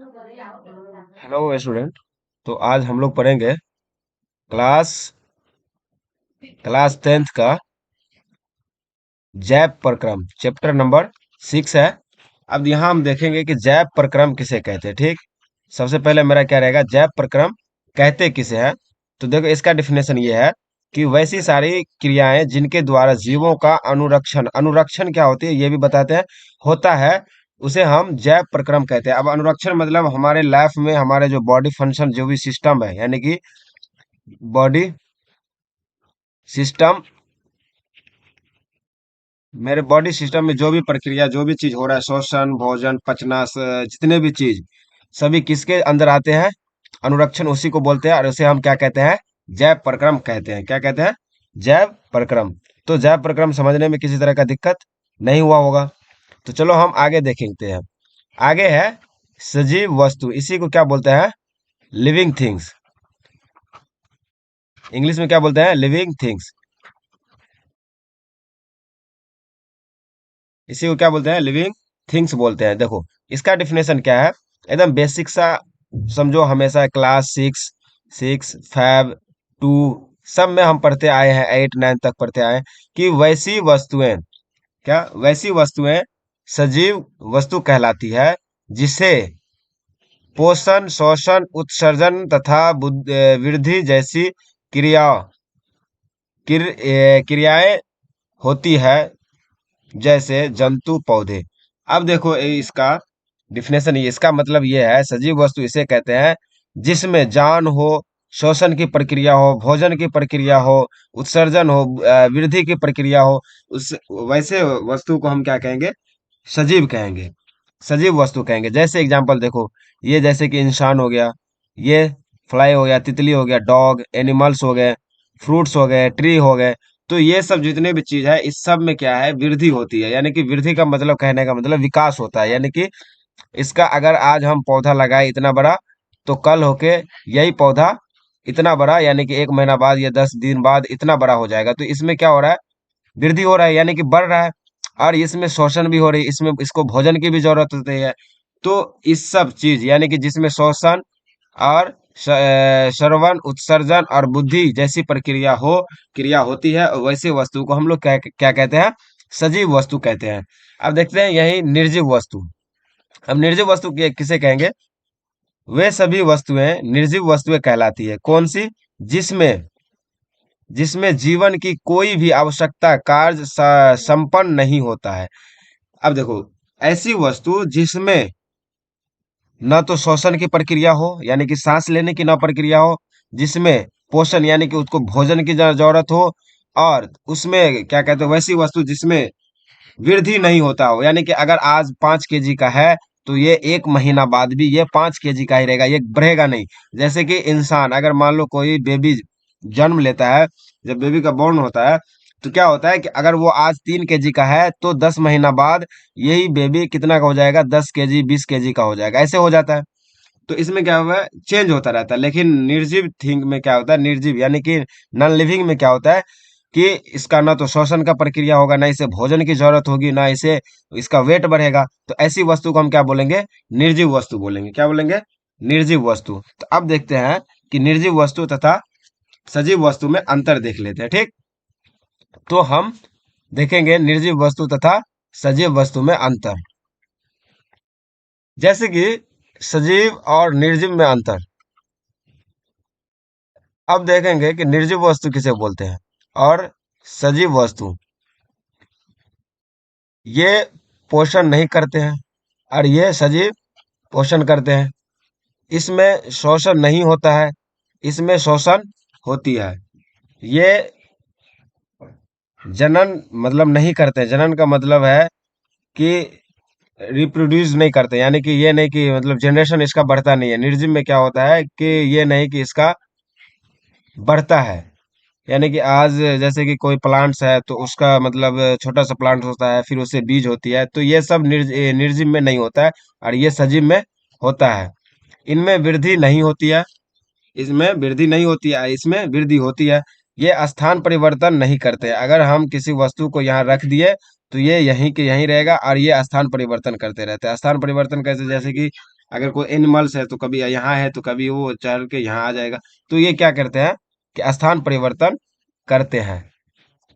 Hello student. तो आज हम लोग पढ़ेंगे क्लास क्लास 10th का जैव प्रक्रम चैप्टर नंबर 6 है। अब यहाँ हम देखेंगे कि जैव प्रक्रम किसे कहते हैं। ठीक, सबसे पहले मेरा क्या रहेगा, जैव प्रक्रम कहते किसे हैं। तो देखो, इसका डिफिनेशन ये है कि वैसी सारी क्रियाएं जिनके द्वारा जीवों का अनुरक्षण अनुरक्षण क्या होती है ये भी बताते हैं, होता है, उसे हम जैव प्रक्रम कहते हैं। अब अनुरक्षण मतलब हमारे लाइफ में हमारे जो बॉडी फंक्शन जो भी सिस्टम है, यानी कि बॉडी सिस्टम, मेरे बॉडी सिस्टम में जो भी प्रक्रिया जो भी चीज हो रहा है, श्वसन, भोजन, पचना, जितने भी चीज, सभी किसके अंदर आते हैं, अनुरक्षण, उसी को बोलते हैं। और उसे हम क्या कहते हैं, जैव प्रक्रम कहते हैं। क्या कहते हैं, जैव प्रक्रम। तो जैव प्रक्रम समझने में किसी तरह का दिक्कत नहीं हुआ होगा। तो चलो हम आगे देखते हैं। आगे है सजीव वस्तु, इसी को क्या बोलते हैं, लिविंग थिंग्स। इंग्लिश में क्या बोलते हैं, लिविंग थिंग्स। इसी को क्या बोलते हैं, लिविंग थिंग्स बोलते हैं। देखो, इसका डिफिनेशन क्या है, एकदम बेसिक सा समझो। हमेशा क्लास 6, 6, 5, 2 सब में हम पढ़ते आए हैं, 8, 9 तक पढ़ते आए हैं कि वैसी वस्तुएं, क्या वैसी वस्तुएं सजीव वस्तु कहलाती है जिसे पोषण, शोषण, उत्सर्जन तथा वृद्धि जैसी क्रिया क्रियाएं होती है, जैसे जंतु, पौधे। अब देखो, इसका डिफिनेशन, इसका मतलब ये है, सजीव वस्तु इसे कहते हैं जिसमें जान हो, श्वसन की प्रक्रिया हो, भोजन की प्रक्रिया हो, उत्सर्जन हो, वृद्धि की प्रक्रिया हो। उस वैसे वस्तु को हम क्या कहेंगे, सजीव कहेंगे, सजीव वस्तु कहेंगे। जैसे एग्जांपल देखो, ये जैसे कि इंसान हो गया, ये फ्लाई हो गया, तितली हो गया, डॉग, एनिमल्स हो गए, फ्रूट्स हो गए, ट्री हो गए। तो ये सब जितने भी चीज है, इस सब में क्या है, वृद्धि होती है। यानी कि वृद्धि का मतलब, कहने का मतलब विकास होता है। यानी कि इसका अगर आज हम पौधा लगाए इतना बड़ा, तो कल होके यही पौधा इतना बड़ा, यानी कि 1 महीना बाद या 10 दिन बाद इतना बड़ा हो जाएगा। तो इसमें क्या हो रहा है, वृद्धि हो रहा है, यानी कि बढ़ रहा है। और इसमें शोषण भी हो रही है, इसमें इसको भोजन की भी जरूरत होती है। तो इस सब चीज, यानी कि जिसमें शोषण और श्रवण, उत्सर्जन और बुद्धि जैसी प्रक्रिया हो, क्रिया होती है, वैसी वस्तु को हम लोग क्या क्या कहते हैं, सजीव वस्तु कहते हैं। अब देखते हैं यही निर्जीव वस्तु। अब निर्जीव वस्तु किसे कहेंगे, वे सभी वस्तुएं निर्जीव वस्तुएं कहलाती है। कौन सी, जिसमें जिसमें जीवन की कोई भी आवश्यकता कार्य संपन्न नहीं होता है। अब देखो, ऐसी वस्तु जिसमें न तो श्वसन की प्रक्रिया हो, यानी कि सांस लेने की न प्रक्रिया हो, जिसमें पोषण यानी कि उसको भोजन की जरूरत हो, और उसमें क्या कहते हैं, वैसी वस्तु जिसमें वृद्धि नहीं होता हो, यानी कि अगर आज 5 kg का है, तो ये 1 महीना बाद भी ये 5 kg का ही रहेगा, ये बढ़ेगा नहीं। जैसे कि इंसान, अगर मान लो कोई बेबी जन्म लेता है, जब बेबी का बॉर्न होता है, तो क्या होता है कि अगर वो आज 3 kg का है, तो 10 महीना बाद यही बेबी कितना का हो जाएगा, 10 kg, 20 kg का हो जाएगा, ऐसे हो जाता है। तो इसमें क्या हुआ है, चेंज होता रहता है। लेकिन निर्जीव थिंग में क्या होता है, निर्जीव यानी कि नॉन लिविंग में क्या होता है कि इसका ना तो श्वसन का प्रक्रिया होगा, ना इसे भोजन की जरूरत होगी, ना इसे इसका वेट बढ़ेगा। तो ऐसी वस्तु को हम क्या बोलेंगे, निर्जीव वस्तु बोलेंगे। क्या बोलेंगे, निर्जीव वस्तु। तो अब देखते हैं कि निर्जीव वस्तु तथा सजीव वस्तु में अंतर देख लेते हैं। ठीक, तो हम देखेंगे निर्जीव वस्तु तथा सजीव वस्तु में अंतर। जैसे कि सजीव और निर्जीव में अंतर, अब देखेंगे कि निर्जीव वस्तु किसे बोलते हैं और सजीव वस्तु, ये पोषण नहीं करते हैं और ये सजीव पोषण करते हैं। इसमें शोषण नहीं होता है, इसमें शोषण होती है। ये जनन मतलब नहीं करते, जनन का मतलब है कि रिप्रोड्यूस नहीं करते, यानी कि ये नहीं कि मतलब जनरेशन इसका बढ़ता नहीं है। निर्जीव में क्या होता है कि ये नहीं कि इसका बढ़ता है, यानी कि आज जैसे कि कोई प्लांट्स है, तो उसका मतलब छोटा सा प्लांट होता है, फिर उससे बीज होती है। तो ये सब निर्जीव में नहीं होता है, और ये सजीव में होता है। इनमें वृद्धि नहीं होती है, इसमें वृद्धि नहीं होती है, इसमें वृद्धि होती है। ये स्थान परिवर्तन नहीं करते। अगर हम किसी वस्तु को यहाँ रख दिए, तो ये यहीं के यहीं रहेगा, और ये स्थान परिवर्तन करते रहते हैं। स्थान परिवर्तन कैसे, जैसे कि अगर कोई एनिमल्स है तो कभी यहाँ है तो कभी वो चढ़ के यहाँ आ जाएगा। तो ये क्या करते हैं कि स्थान परिवर्तन करते हैं।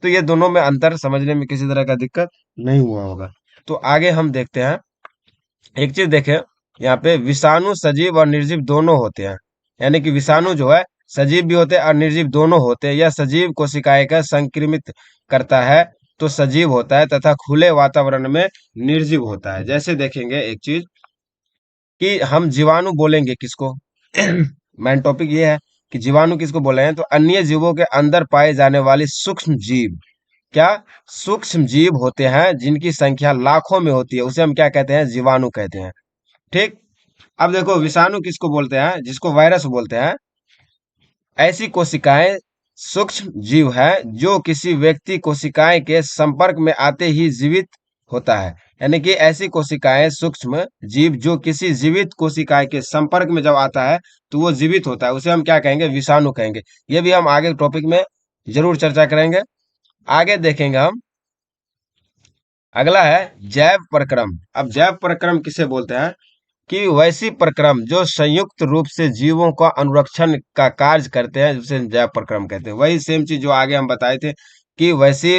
तो ये दोनों में अंतर समझने में किसी तरह का दिक्कत नहीं हुआ होगा। तो आगे हम देखते हैं, एक चीज देखें, यहाँ पे विषाणु सजीव और निर्जीव दोनों होते हैं। यानी कि विषाणु जो है सजीव भी होते हैं और निर्जीव दोनों होते हैं। यह सजीव कोशिकाएं का संक्रमित करता है तो सजीव होता है, तथा खुले वातावरण में निर्जीव होता है। जैसे देखेंगे एक चीज कि हम जीवाणु बोलेंगे किसको मेन टॉपिक ये है कि जीवाणु किसको बोले हैं, तो अन्य जीवों के अंदर पाए जाने वाली सूक्ष्म जीव, क्या सूक्ष्म जीव होते हैं जिनकी संख्या लाखों में होती है, उसे हम क्या कहते हैं, जीवाणु कहते हैं। ठीक। अब देखो विषाणु किसको बोलते हैं, जिसको वायरस बोलते हैं। ऐसी कोशिकाएं सूक्ष्म जीव है जो किसी व्यक्ति कोशिकाएं के संपर्क में आते ही जीवित होता है। यानी कि ऐसी कोशिकाएं सूक्ष्म जीव जो किसी जीवित कोशिकाएं के संपर्क में जब आता है तो वो जीवित होता है, उसे हम क्या कहेंगे, विषाणु कहेंगे। ये भी हम आगे टॉपिक में जरूर चर्चा करेंगे। आगे देखेंगे हम, अगला है जैव प्रक्रम। अब जैव प्रक्रम किसे बोलते हैं, कि वैसी प्रक्रम जो संयुक्त रूप से जीवों का अनुरक्षण का कार्य करते हैं, जिसे जैव प्रक्रम कहते हैं। वही सेम चीज जो आगे हम बताए थे कि वैसी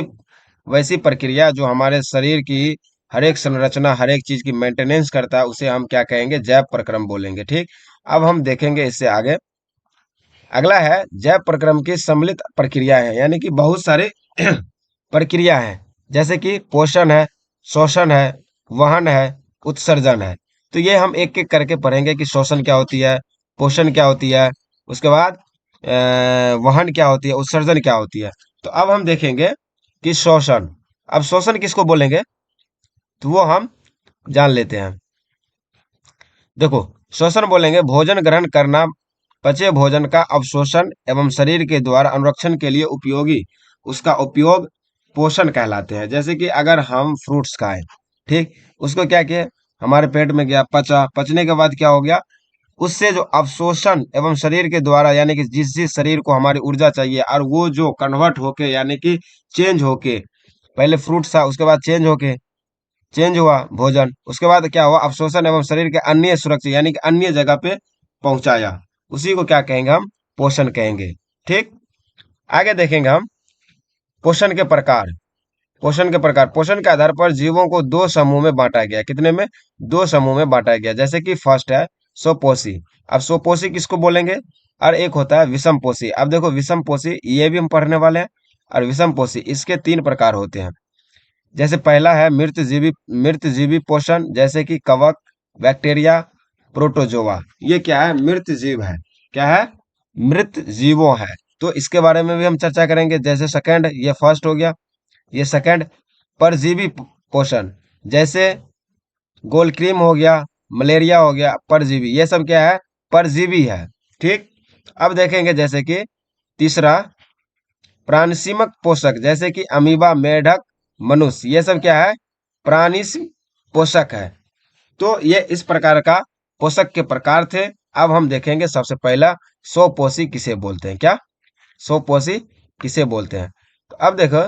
वैसी प्रक्रिया जो हमारे शरीर की हर एक संरचना, हर एक चीज की मेंटेनेंस करता है, उसे हम क्या कहेंगे, जैव प्रक्रम बोलेंगे। ठीक। अब हम देखेंगे इससे आगे, अगला है जैव प्रक्रम की सम्मिलित प्रक्रिया है। यानी कि बहुत सारे प्रक्रिया है, जैसे कि पोषण है, शोषण है, वहन है, उत्सर्जन है। तो ये हम एक एक करके पढ़ेंगे कि शोषण क्या होती है, पोषण क्या होती है, उसके बाद वहन क्या होती है, उत्सर्जन क्या होती है। तो अब हम देखेंगे कि शोषण। अब शोषण किसको बोलेंगे, तो वो हम जान लेते हैं। देखो, शोषण बोलेंगे भोजन ग्रहण करना, पचे भोजन का अवशोषण एवं शरीर के द्वारा अनुरक्षण के लिए उपयोगी उसका उपयोग पोषण कहलाते हैं। जैसे कि अगर हम फ्रूट्स खाएं, ठीक, उसको क्या किया, हमारे पेट में गया, पचा, पचने के बाद क्या हो गया, उससे जो अवशोषण एवं शरीर के द्वारा, यानी कि जिस जिस शरीर को हमारी ऊर्जा चाहिए, और वो जो कन्वर्ट होके, यानी कि चेंज होके, पहले फ्रूट था उसके बाद चेंज होके, चेंज हुआ भोजन, उसके बाद क्या हुआ, अवशोषण एवं शरीर के अन्य सुरक्षित, यानी कि अन्य जगह पे पहुंचाया, उसी को क्या कहेंगे, हम पोषण कहेंगे। ठीक। आगे देखेंगे हम पोषण के प्रकार। पोषण के प्रकार, पोषण के आधार पर जीवों को दो समूह में बांटा गया। कितने में, दो समूह में बांटा गया। जैसे कि फर्स्ट है स्वपोषी। अब स्वपोषी किसको बोलेंगे, और एक होता है विषम पोषी। अब देखो विषम पोषी ये भी हम पढ़ने वाले हैं, और विषम पोषी इसके तीन प्रकार होते हैं। जैसे पहला है मृत जीवी पोषण, जैसे कि कवक, बैक्टीरिया, प्रोटोजोआ। ये क्या है, मृत जीव है। क्या है, मृत जीवों है। तो इसके बारे में भी हम चर्चा करेंगे। जैसे सेकंड, ये फर्स्ट हो गया, ये सेकंड। परजीवी पोषण, जैसे गोलक्रीम हो गया, मलेरिया हो गया, परजीवी, ये सब क्या है, परजीवी है। ठीक। अब देखेंगे जैसे कि तीसरा प्राणसीमक पोषक, जैसे कि अमीबा, मेढक, मनुष्य, ये सब क्या है, प्राणिस पोषक है। तो ये इस प्रकार का पोषक के प्रकार थे। अब हम देखेंगे सबसे पहला स्वपोषी किसे बोलते हैं। क्या, स्वपोषी किसे बोलते हैं। तो अब देखो,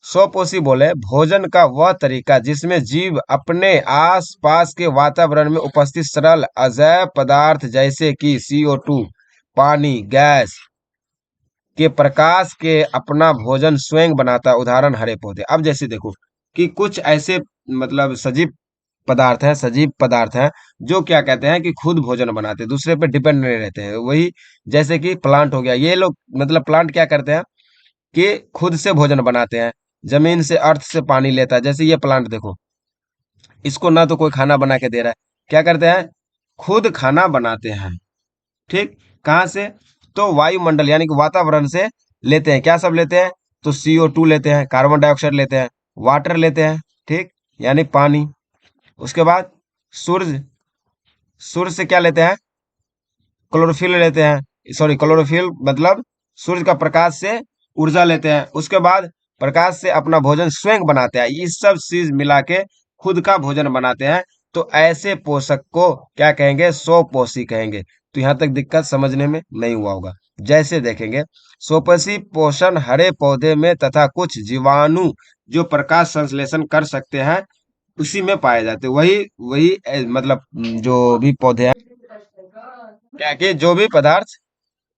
स्वपोषी बोले भोजन का वह तरीका जिसमें जीव अपने आसपास के वातावरण में उपस्थित सरल अजैव पदार्थ, जैसे कि CO2, पानी, गैस के प्रकाश के अपना भोजन स्वयं बनाता है। उदाहरण हरे पौधे। अब जैसे देखो कि कुछ ऐसे मतलब सजीव पदार्थ हैं जो क्या कहते हैं कि खुद भोजन बनाते हैं, दूसरे पे डिपेंड नहीं रहते हैं। वही जैसे कि प्लांट हो गया, ये लोग मतलब प्लांट क्या करते हैं कि खुद से भोजन बनाते हैं, जमीन से, अर्थ से पानी लेता है। जैसे ये प्लांट देखो, इसको ना तो कोई खाना बना के दे रहा है, क्या करते हैं, खुद खाना बनाते हैं। ठीक। कहाँ से, तो वायुमंडल यानी कि वातावरण से लेते हैं। क्या सब लेते हैं, तो CO2 लेते हैं, कार्बन डाइऑक्साइड लेते हैं, वाटर लेते हैं, ठीक, यानी पानी। उसके बाद सूर्य, सूर्य से क्या लेते हैं, क्लोरोफिल लेते हैं। सॉरी, क्लोरोफिल मतलब सूर्य का प्रकाश से ऊर्जा लेते हैं। उसके बाद प्रकाश से अपना भोजन स्वयं बनाते हैं। ये सब चीज मिला के खुद का भोजन बनाते हैं। तो ऐसे पोषक को क्या कहेंगे, स्वपोषी कहेंगे। तो यहाँ तक दिक्कत समझने में नहीं हुआ होगा। जैसे देखेंगे, स्वपोषी पोषण हरे पौधे में तथा कुछ जीवाणु जो प्रकाश संश्लेषण कर सकते हैं उसी में पाए जाते हैं। वही वही मतलब जो भी पौधे हैं, क्या कि जो भी पदार्थ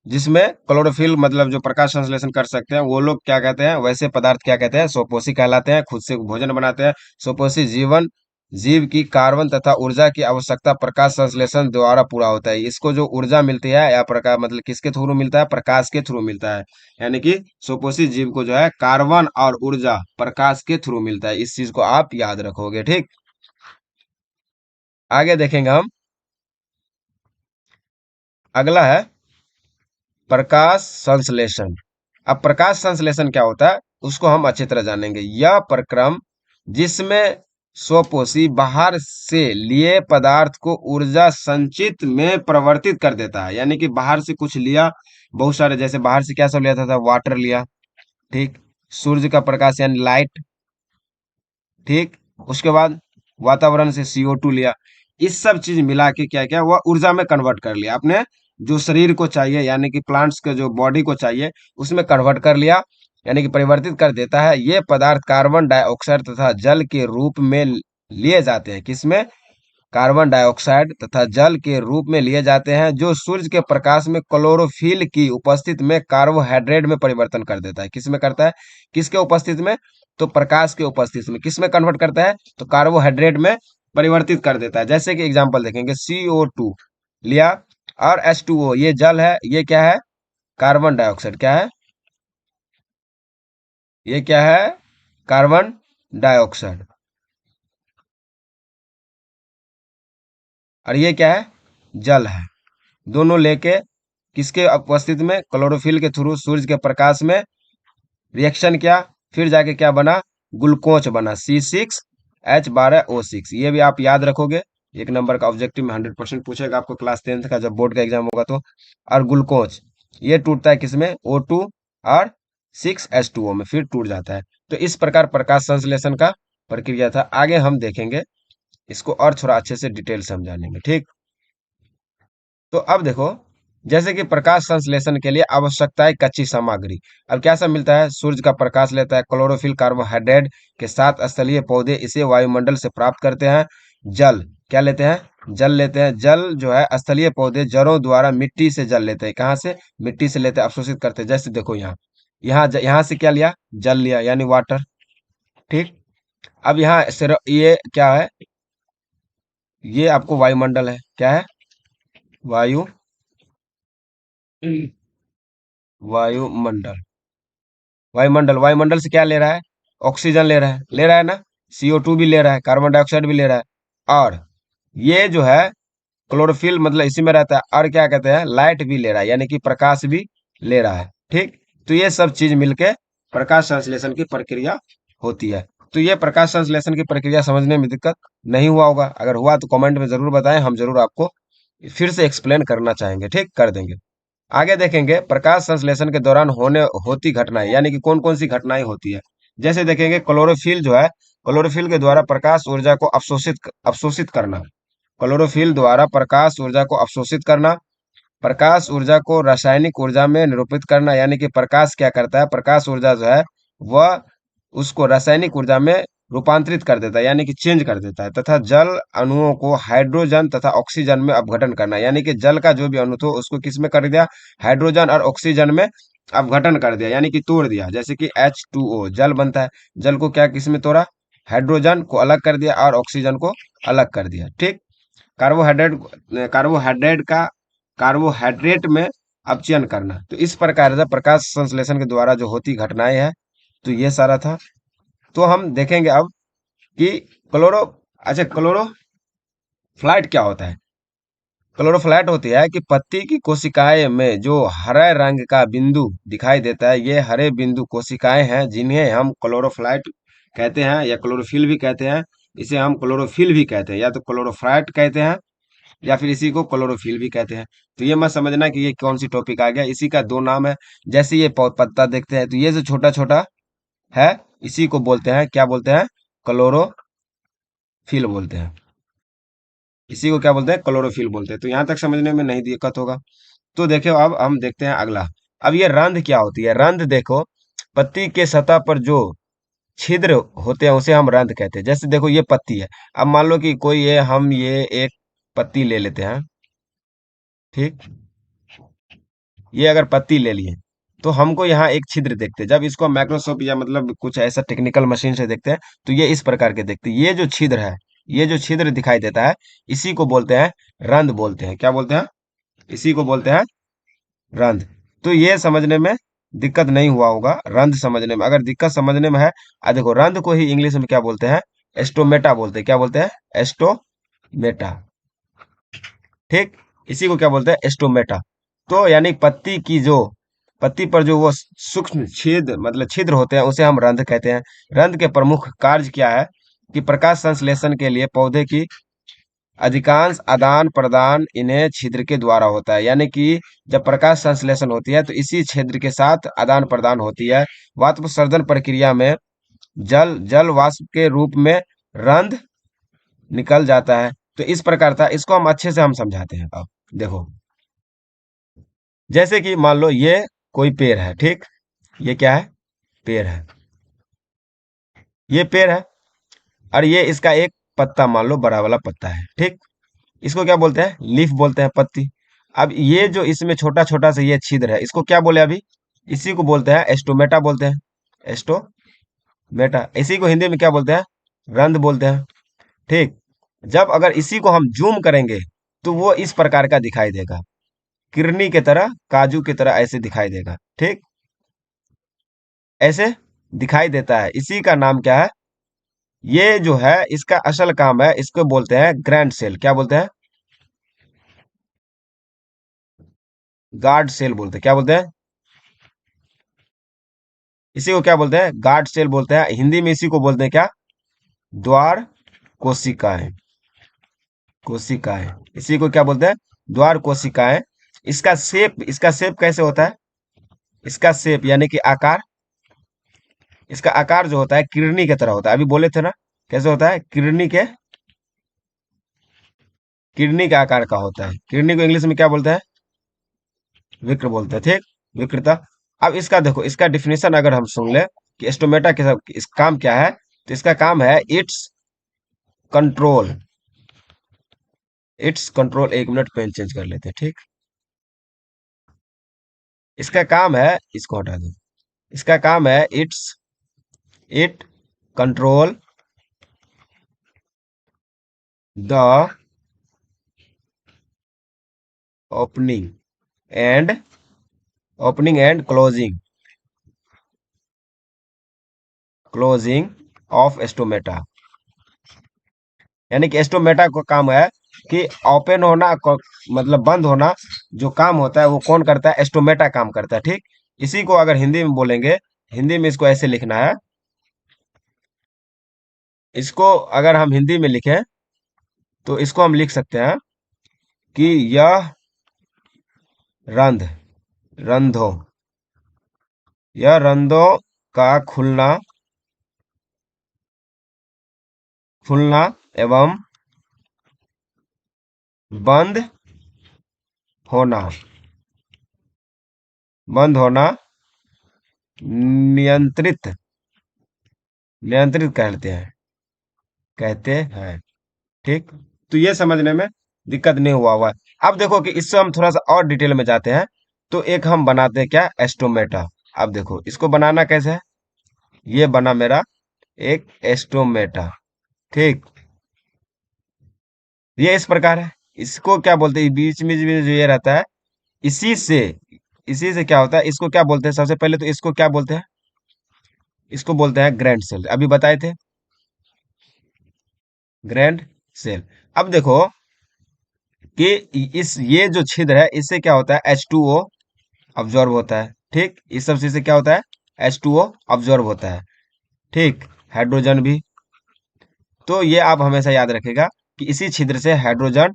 जिसमें क्लोरोफिल मतलब जो प्रकाश संश्लेषण कर सकते हैं, वो लोग क्या कहते हैं, वैसे पदार्थ क्या कहते हैं, स्वपोषी कहलाते हैं। खुद से भोजन बनाते हैं। स्वपोषी जीवन जीव की कार्बन तथा ऊर्जा की आवश्यकता प्रकाश संश्लेषण द्वारा पूरा होता है। इसको जो ऊर्जा मिलती है या प्रकाश मतलब किसके थ्रू मिलता है, प्रकाश के थ्रू मिलता है। यानी कि स्वपोषी जीव को जो है कार्बन और ऊर्जा प्रकाश के थ्रू मिलता है। इस चीज को आप याद रखोगे, ठीक। आगे देखेंगे हम। अगला है प्रकाश संश्लेषण। अब प्रकाश संश्लेषण क्या होता है, उसको हम अच्छी तरह जानेंगे। यह प्रक्रम जिसमें स्वपोषी बाहर से लिए पदार्थ को ऊर्जा संचित में परिवर्तित कर देता है। यानी कि बाहर से कुछ लिया, बहुत सारे, जैसे बाहर से क्या सब लिया था वाटर लिया, ठीक। सूर्य का प्रकाश यानी लाइट, ठीक। उसके बाद वातावरण से CO2 लिया। इस सब चीज मिला के क्या क्या वह ऊर्जा में कन्वर्ट कर लिया। अपने जो शरीर को चाहिए यानी कि प्लांट्स के जो बॉडी को चाहिए उसमें कन्वर्ट कर लिया, यानी कि परिवर्तित कर देता है। ये पदार्थ कार्बन डाइऑक्साइड तथा जल के रूप में लिए जाते हैं। किसमें, कार्बन डाइऑक्साइड तथा जल के रूप में लिए जाते हैं, जो सूर्य के प्रकाश में क्लोरोफिल की उपस्थिति में कार्बोहाइड्रेट में परिवर्तन कर देता है। किसमें करता है, किसके उपस्थिति में, तो प्रकाश के उपस्थिति में। किसमें कन्वर्ट करता है, तो कार्बोहाइड्रेट में परिवर्तित कर देता है। जैसे कि एग्जांपल देखेंगे, CO2 लिया और H2O, ये जल है, ये क्या है, कार्बन डाइऑक्साइड। क्या है, ये क्या है, कार्बन डाइऑक्साइड। और ये क्या है, जल है। दोनों लेके किसके उपस्थिति में, क्लोरोफिल के थ्रू सूर्य के प्रकाश में रिएक्शन किया, फिर जाके क्या बना, ग्लूकोज बना, C6H12O6। ये भी आप याद रखोगे, एक नंबर का ऑब्जेक्टिव में 100% पूछेगा आपको क्लास 10th का जब बोर्ड का एग्जाम होगा तो। और ग्लूकोज ये टूटता है किसमें, O2 और 6H2O में, फिर टूट जाता है। तो इस प्रकार प्रकाश संश्लेषण का प्रक्रिया था। आगे हम देखेंगे इसको और थोड़ा अच्छे से डिटेल समझानेंगे, ठीक। तो अब देखो, जैसे कि प्रकाश संश्लेषण के लिए आवश्यकता है कच्ची सामग्री। अब क्या सब मिलता है, सूर्य का प्रकाश लेता है, क्लोरोफिल कार्बोहाइड्रेट के साथ स्थलीय पौधे इसे वायुमंडल से प्राप्त करते हैं। जल क्या लेते हैं, जल लेते हैं। जल जो है स्थलीय पौधे जड़ों द्वारा मिट्टी से जल लेते हैं। कहाँ से, मिट्टी से लेते हैं, अवशोषित करते हैं। जैसे देखो यहाँ, यहाँ से क्या लिया, जल लिया यानी वाटर, ठीक। अब यहाँ ये क्या है, ये आपको वायुमंडल है। क्या है, वायु वायुमंडल। वायुमंडल, वायुमंडल से क्या ले रहा है, ऑक्सीजन ले रहा है ना, CO2 भी ले रहा है, कार्बन डाइऑक्साइड भी ले रहा है। और ये जो है क्लोरोफिल मतलब इसी में रहता है। और क्या कहते हैं, लाइट भी ले रहा है, यानी कि प्रकाश भी ले रहा है, ठीक। तो ये सब चीज मिलके प्रकाश संश्लेषण की प्रक्रिया होती है। तो ये प्रकाश संश्लेषण की प्रक्रिया समझने में दिक्कत नहीं हुआ होगा, अगर हुआ तो कमेंट में जरूर बताएं, हम जरूर आपको फिर से एक्सप्लेन करना चाहेंगे, ठीक, कर देंगे। आगे देखेंगे प्रकाश संश्लेषण के दौरान होती घटनाएं, यानी कि कौन कौन सी घटनाएं होती है। जैसे देखेंगे क्लोरोफिल जो है, क्लोरोफिल के द्वारा प्रकाश ऊर्जा को अवशोषित करना। क्लोरोफिल द्वारा प्रकाश ऊर्जा को अवशोषित करना, प्रकाश ऊर्जा को रासायनिक ऊर्जा में निरूपित करना। यानी कि प्रकाश क्या करता है, प्रकाश ऊर्जा जो है वह उसको रासायनिक ऊर्जा में रूपांतरित कर देता है, यानी कि चेंज कर देता है। तथा जल अणुओं को हाइड्रोजन तथा ऑक्सीजन में अपघटन करना, यानी कि जल का जो भी अणु था उसको किस में कर दिया, हाइड्रोजन और ऑक्सीजन में अपघटन कर दिया, यानी कि तोड़ दिया। जैसे कि H2O जल बनता है, जल को क्या किस में तोड़ा, हाइड्रोजन को अलग कर दिया और ऑक्सीजन को अलग कर दिया, ठीक। कार्बोहाइड्रेट कार्बोहाइड्रेट का कार्बोहाइड्रेट में अपचयन करना। तो इस प्रकार से प्रकाश संश्लेषण के द्वारा जो होती घटनाएं हैं, तो ये सारा था। तो हम देखेंगे अब कि क्लोरो अच्छा क्लोरोफ्लाइट क्या होता है। क्लोरोफ्लाइट होती है कि पत्ती की कोशिकाएं में जो हरे रंग का बिंदु दिखाई देता है, ये हरे बिंदु कोशिकाएं हैं जिन्हें हम क्लोरोफ्लाइट कहते हैं या क्लोरोफिल भी कहते हैं। इसे हम क्लोरोफिल भी कहते हैं, या तो क्लोरोफ्लाइट कहते हैं या फिर इसी को क्लोरोफिल भी कहते हैं। तो ये मत समझना कि ये कौन सी टॉपिक आ गया, इसी का दो नाम है। जैसे ये पत्ता देखते हैं, तो ये जो छोटा छोटा है इसी को बोलते हैं, क्या बोलते हैं, क्लोरोफिल बोलते हैं। इसी को क्या बोलते हैं, क्लोरोफिल बोलते हैं। तो यहाँ तक समझने में नहीं दिक्कत होगा। तो देखो अब हम देखते हैं अगला। अब ये रंध्र क्या होती है, रंध्र देखो, पत्ती के सतह पर जो छिद्र होते हैं उसे हम रंध्र कहते हैं। जैसे देखो ये पत्ती है। अब मान लो कि कोई ये एक पत्ती ले लेते हैं। ठीक, ये अगर पत्ती ले लिए तो हमको यहाँ एक छिद्र देखते हैं। जब इसको माइक्रोस्कोप या मतलब कुछ ऐसा टेक्निकल मशीन से देखते हैं तो ये इस प्रकार के देखते हैं। ये जो छिद्र है, ये जो छिद्र दिखाई देता है, इसी को बोलते हैं रंध्र बोलते हैं। क्या बोलते हैं? इसी को बोलते हैं रंध्र। तो ये समझने में दिक्कत नहीं हुआ होगा। रंध्र समझने में अगर दिक्कत समझने में है, देखो रंध्र को ही इंग्लिश में क्या बोलते हैं? एस्टोमेटा बोलते हैं। क्या बोलते हैं? एस्टोमेटा। ठीक, इसी को क्या बोलते हैं? एस्टोमेटा। तो यानी पत्ती पर जो वो सूक्ष्म छेद मतलब छिद्र होते हैं उसे हम रंध्र कहते हैं। रंध्र के प्रमुख कार्य क्या है कि प्रकाश संश्लेषण के लिए पौधे की अधिकांश आदान प्रदान इन्हें छिद्र के द्वारा होता है। यानी कि जब प्रकाश संश्लेषण होती है तो इसी छिद्र के साथ आदान प्रदान होती है। वाष्प सर्जन प्रक्रिया में जल वाष्प के रूप में रंध्र निकल जाता है। तो इस प्रकार था, इसको हम अच्छे से हम समझाते हैं। अब देखो, जैसे कि मान लो ये कोई पेड़ है। ठीक, ये क्या है? पेड़ है। ये पेड़ है और ये इसका एक पत्ता, मान लो बड़ा वाला पत्ता है। ठीक, इसको क्या बोलते हैं? लीफ बोलते हैं, पत्ती। अब ये जो इसमें छोटा छोटा सा ये छिद्र है, इसको क्या बोले अभी? इसी को बोलते हैं एस्टोमेटा बोलते हैं। एस्टोमेटा। इसी को हिंदी में क्या बोलते हैं? रंध्र बोलते हैं। ठीक, जब अगर इसी को हम जूम करेंगे तो वो इस प्रकार का दिखाई देगा, किरनी की तरह, काजू की तरह ऐसे दिखाई देगा। ठीक, ऐसे दिखाई देता है। इसी का नाम क्या है? ये जो है इसका असल काम है, इसको बोलते हैं ग्रैंड सेल। क्या बोलते हैं? गार्ड सेल बोलते हैं। क्या बोलते हैं? इसी को क्या बोलते हैं? गार्ड सेल बोलते हैं। हिंदी में इसी को बोलते हैं क्या? द्वार कोशिकाएं। कोशिकाएं, इसी को क्या बोलते हैं? द्वार कोशिकाएं। इसका शेप कैसे होता है? इसका शेप यानी कि आकार, इसका आकार जो होता है किडनी की तरह होता है। अभी बोले थे ना, कैसे होता है? किडनी के आकार का होता है। किडनी को इंग्लिश में क्या बोलते हैं? विक्र बोलते हैं। ठीक, विकृता। अब इसका देखो, इसका डिफिनेशन अगर हम सुन ले कि एस्टोमेटा के इस काम क्या है, तो इसका काम है इट्स कंट्रोल। इट्स कंट्रोल, एक मिनट पेन चेंज कर लेते हैं। ठीक, इसका काम है, इसको हटा दो। इसका काम है it control the opening and closing of stomata. यानी कि एस्टोमेटा का काम है कि ओपन होना मतलब बंद होना जो काम होता है वो कौन करता है? एस्टोमेटा काम करता है। ठीक, इसी को अगर हिंदी में बोलेंगे, हिंदी में इसको ऐसे लिखना है। इसको अगर हम हिंदी में लिखें तो इसको हम लिख सकते हैं कि यह रंध्र रंध्रों यह रंध्रों का खुलना खुलना एवं बंद होना बंद होना नियंत्रित नियंत्रित कहते हैं। ठीक, तो ये समझने में दिक्कत नहीं हुआ है। अब देखो कि इससे हम थोड़ा सा और डिटेल में जाते हैं। तो एक हम बनाते हैं क्या? एस्टोमेटा। अब देखो इसको बनाना कैसे है। ये बना मेरा एक एस्टोमेटा। ठीक, ये इस प्रकार है। इसको क्या बोलते हैं? बीच में जो ये रहता है, इसी से इसी से क्या होता है? इसको क्या बोलते हैं? सबसे पहले तो इसको क्या बोलते हैं? इसको बोलते हैं ग्रैंड सेल। अभी बताए थे, ग्रैंड सेल। अब देखो कि इस ये जो छिद्र है इससे क्या होता है? H2O ऑब्जॉर्ब होता है। ठीक, इस सब चीज से क्या होता है? H2O ऑब्जॉर्ब होता है। ठीक, हाइड्रोजन भी। तो ये आप हमेशा याद रखेगा कि इसी छिद्र से हाइड्रोजन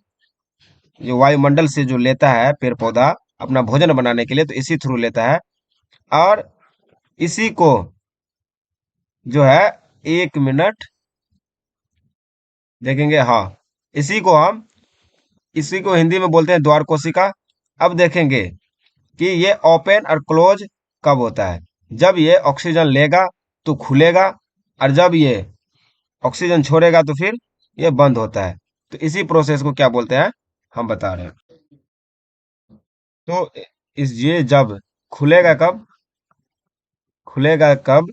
जो वायुमंडल से जो लेता है पेड़ पौधा अपना भोजन बनाने के लिए, तो इसी थ्रू लेता है। और इसी को जो है, एक मिनट देखेंगे। हाँ, इसी को हम इसी को हिंदी में बोलते हैं द्वार कोशिका। अब देखेंगे कि ये ओपन और क्लोज कब होता है? जब ये ऑक्सीजन लेगा तो खुलेगा, और जब ये ऑक्सीजन छोड़ेगा तो फिर ये बंद होता है। तो इसी प्रोसेस को क्या बोलते हैं, हम बता रहे हैं। तो इस ये जब खुलेगा कब, खुलेगा कब,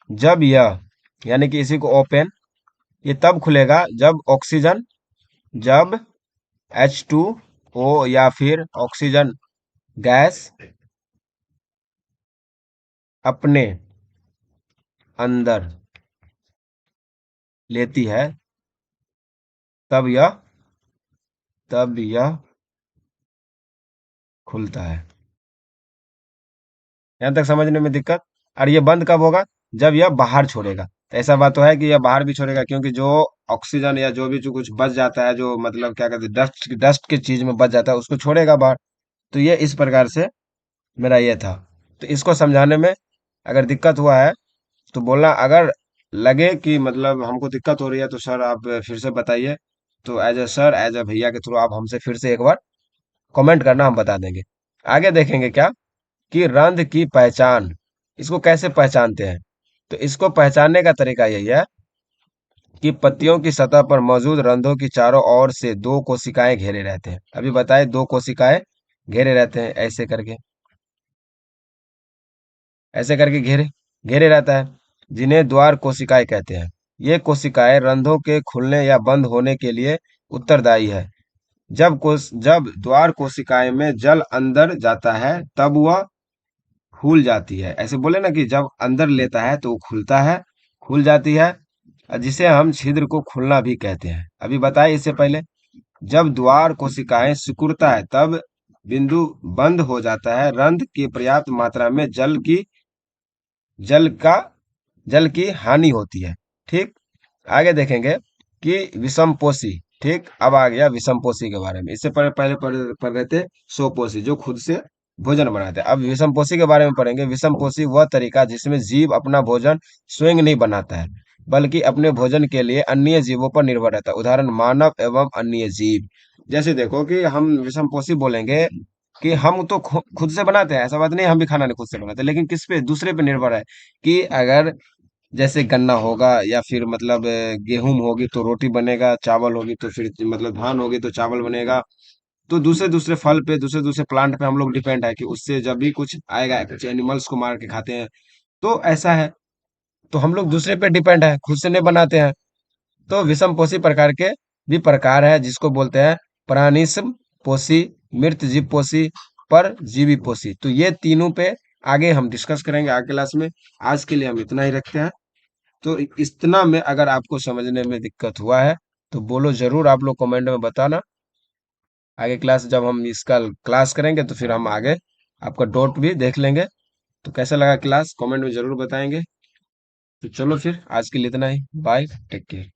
जब यह, यानी कि इसी को ओपन, ये तब खुलेगा जब ऑक्सीजन, जब H2O या फिर ऑक्सीजन गैस अपने अंदर लेती है, तब यह, तब यह खुलता है। यहाँ तक समझने में दिक्कत? और ये बंद कब होगा, जब यह बाहर छोड़ेगा। तो ऐसा बात तो है कि यह बाहर भी छोड़ेगा, क्योंकि जो ऑक्सीजन या जो भी जो कुछ बच जाता है, जो मतलब क्या कहते हैं, डस्ट डस्ट की चीज में बच जाता है, उसको छोड़ेगा बाहर। तो ये इस प्रकार से मेरा ये था। तो इसको समझाने में अगर दिक्कत हुआ है तो बोलना, अगर लगे कि मतलब हमको दिक्कत हो रही है तो सर आप फिर से बताइए। तो as a sir, as a भैया के थ्रू आप हमसे फिर से एक बार कमेंट करना, हम बता देंगे। आगे देखेंगे क्या, कि रंध्र की पहचान, इसको कैसे पहचानते हैं। तो इसको पहचानने का तरीका यही है कि पत्तियों की सतह पर मौजूद रंध्रों की चारों ओर से दो कोशिकाएं घेरे रहते हैं। अभी बताए, दो कोशिकाएं घेरे रहते हैं, ऐसे करके, ऐसे करके घेरे घेरे रहता है, जिन्हें द्वार कोशिकाएं कहते हैं। ये कोशिकाएं रंध्रों के खुलने या बंद होने के लिए उत्तरदायी है। जब द्वार कोशिकाएं में जल अंदर जाता है तब वह खुल जाती है। ऐसे बोले ना कि जब अंदर लेता है तो वो खुलता है, खुल जाती है, जिसे हम छिद्र को खुलना भी कहते हैं। अभी बताए इससे पहले, जब द्वार कोशिकाएं सिकुड़ता है तब बिंदु बंद हो जाता है, रंध्र की पर्याप्त मात्रा में जल का जल की हानि होती है। ठीक, आगे देखेंगे कि विषमपोषी। ठीक, अब आ गया विषमपोषी के बारे में। इससे पहले पढ़ रहे थे सोपोषी, जो खुद से भोजन बनाते हैं। अब विषमपोषी के बारे में पढ़ेंगे। विषमपोषी वह तरीका जिसमें जीव अपना भोजन स्वयं नहीं बनाता है, बल्कि अपने भोजन के लिए अन्य जीवों पर निर्भर रहता है। उदाहरण, मानव एवं अन्य जीव। जैसे देखो कि हम विषमपोषी बोलेंगे कि हम तो खुद से बनाते हैं, ऐसा बात नहीं, हम भी खाना नहीं खुद से बनाते, लेकिन किस पे, दूसरे पे निर्भर है। कि अगर जैसे गन्ना होगा या फिर मतलब गेहूं होगी तो रोटी बनेगा, चावल होगी तो फिर मतलब धान होगी तो चावल बनेगा। तो दूसरे दूसरे फल पे, दूसरे दूसरे प्लांट पे हम लोग डिपेंड है कि उससे जब भी कुछ आएगा, कुछ एनिमल्स को मार के खाते हैं। तो ऐसा है, तो हम लोग दूसरे पे डिपेंड है, खुद से नहीं बनाते हैं। तो विषम पोषी प्रकार के भी प्रकार है, जिसको बोलते हैं प्राणिसम पोषी, मृत जीव पोषी, पर जीवी पोषी। तो ये तीनों पे आगे हम डिस्कस करेंगे आगे क्लास में। आज के लिए हम इतना ही रखते हैं। तो इतना में अगर आपको समझने में दिक्कत हुआ है तो बोलो जरूर, आप लोग कमेंट में बताना। आगे क्लास जब हम इसका क्लास करेंगे तो फिर हम आगे आपका डॉट भी देख लेंगे। तो कैसा लगा क्लास, कमेंट में जरूर बताएंगे। तो चलो फिर आज के लिए इतना ही, बाय, टेक केयर।